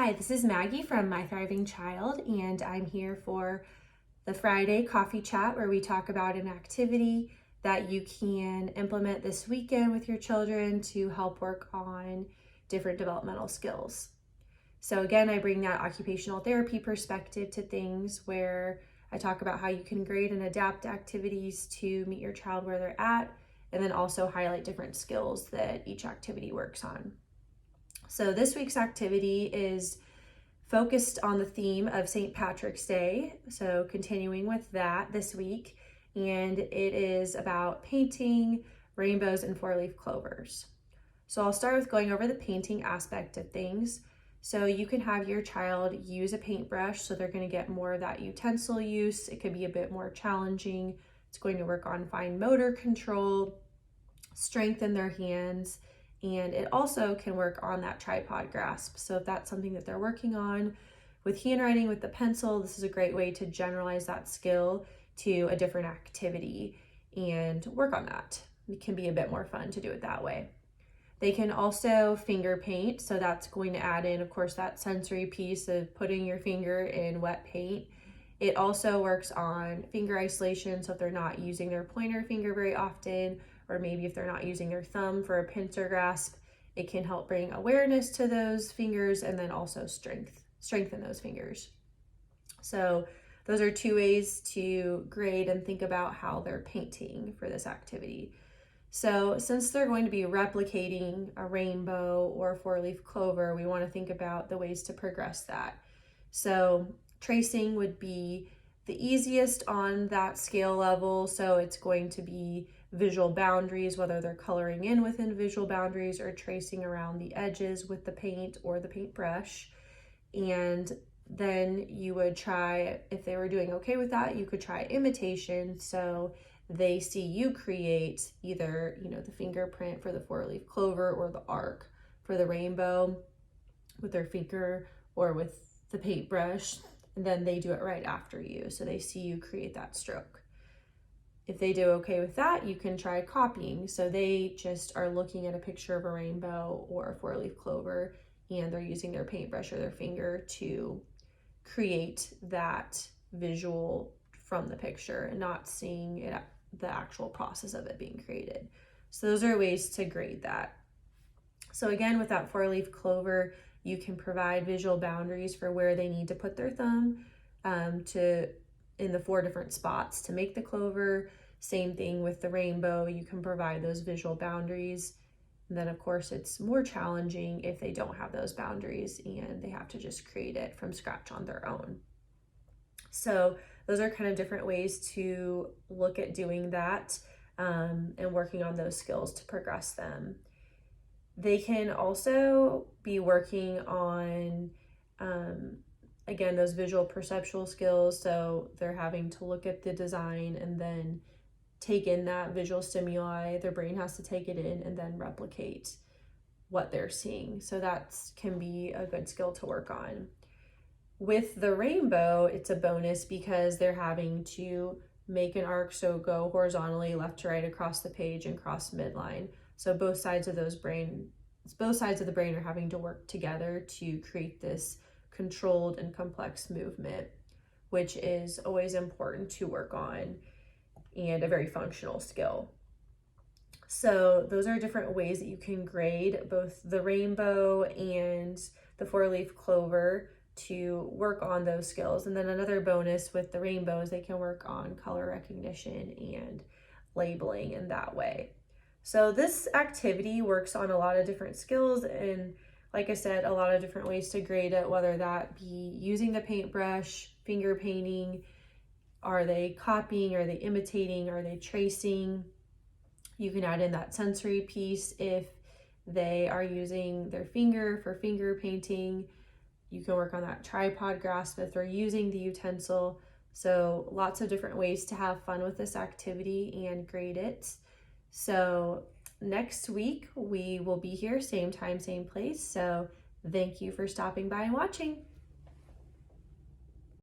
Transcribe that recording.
Hi, this is Maggie from My Thriving Child, and I'm here for the Friday coffee chat where we talk about an activity that you can implement this weekend with your children to help work on different developmental skills. So again, I bring that occupational therapy perspective to things where I talk about how you can grade and adapt activities to meet your child where they're at, and then also highlight different skills that each activity works on. So this week's activity is focused on the theme of St. Patrick's Day. So continuing with that this week, and it is about painting rainbows and four-leaf clovers. So I'll start with going over the painting aspect of things. So you can have your child use a paintbrush, so they're going to get more of that utensil use. It could be a bit more challenging. It's going to work on fine motor control, strength in their hands, and it also can work on that tripod grasp. So if that's something that they're working on with handwriting with the pencil, this is a great way to generalize that skill to a different activity and work on that. It can be a bit more fun to do it that way. They can also finger paint, so that's going to add in, of course, that sensory piece of putting your finger in wet paint. It also works on finger isolation, so if they're not using their pointer finger very often, or maybe if they're not using their thumb for a pincer grasp, it can help bring awareness to those fingers and then also strengthen those fingers. So those are two ways to grade and think about how they're painting for this activity. So since they're going to be replicating a rainbow or a four-leaf clover, we want to think about the ways to progress that. So tracing would be the easiest on that scale level. So it's going to be visual boundaries, whether they're coloring in within visual boundaries or tracing around the edges with the paint or the paintbrush. And then you would try, if they were doing okay with that, you could try imitation. So they see you create either, the fingerprint for the four-leaf clover or the arc for the rainbow with their finger or with the paintbrush, and then they do it right after you. So they see you create that stroke. If they do okay with that, you can try copying. So they just are looking at a picture of a rainbow or a four-leaf clover, and they're using their paintbrush or their finger to create that visual from the picture and not seeing it, the actual process of it being created. So those are ways to grade that. So again, with that four-leaf clover, you can provide visual boundaries for where they need to put their thumb in the 4 different spots to make the clover. Same thing with the rainbow, you can provide those visual boundaries. And then of course it's more challenging if they don't have those boundaries and they have to just create it from scratch on their own. So those are kind of different ways to look at doing that and working on those skills to progress them. They can also be working on, again, those visual perceptual skills. So they're having to look at the design and then take in that visual stimuli. Their brain has to take it in and then replicate what they're seeing. So that can be a good skill to work on. With the rainbow, it's a bonus because they're having to make an arc, so go horizontally left to right across the page and cross midline. So both sides of the brain are having to work together to create this controlled and complex movement, which is always important to work on and a very functional skill. So those are different ways that you can grade both the rainbow and the four-leaf clover to work on those skills. And then another bonus with the rainbows, they can work on color recognition and labeling in that way. So this activity works on a lot of different skills and, like I said, a lot of different ways to grade it, whether that be using the paintbrush, finger painting, are they copying, are they imitating, are they tracing? You can add in that sensory piece if they are using their finger for finger painting. You can work on that tripod grasp if they're using the utensil. So lots of different ways to have fun with this activity and grade it. So next week we will be here, same time, same place. So thank you for stopping by and watching.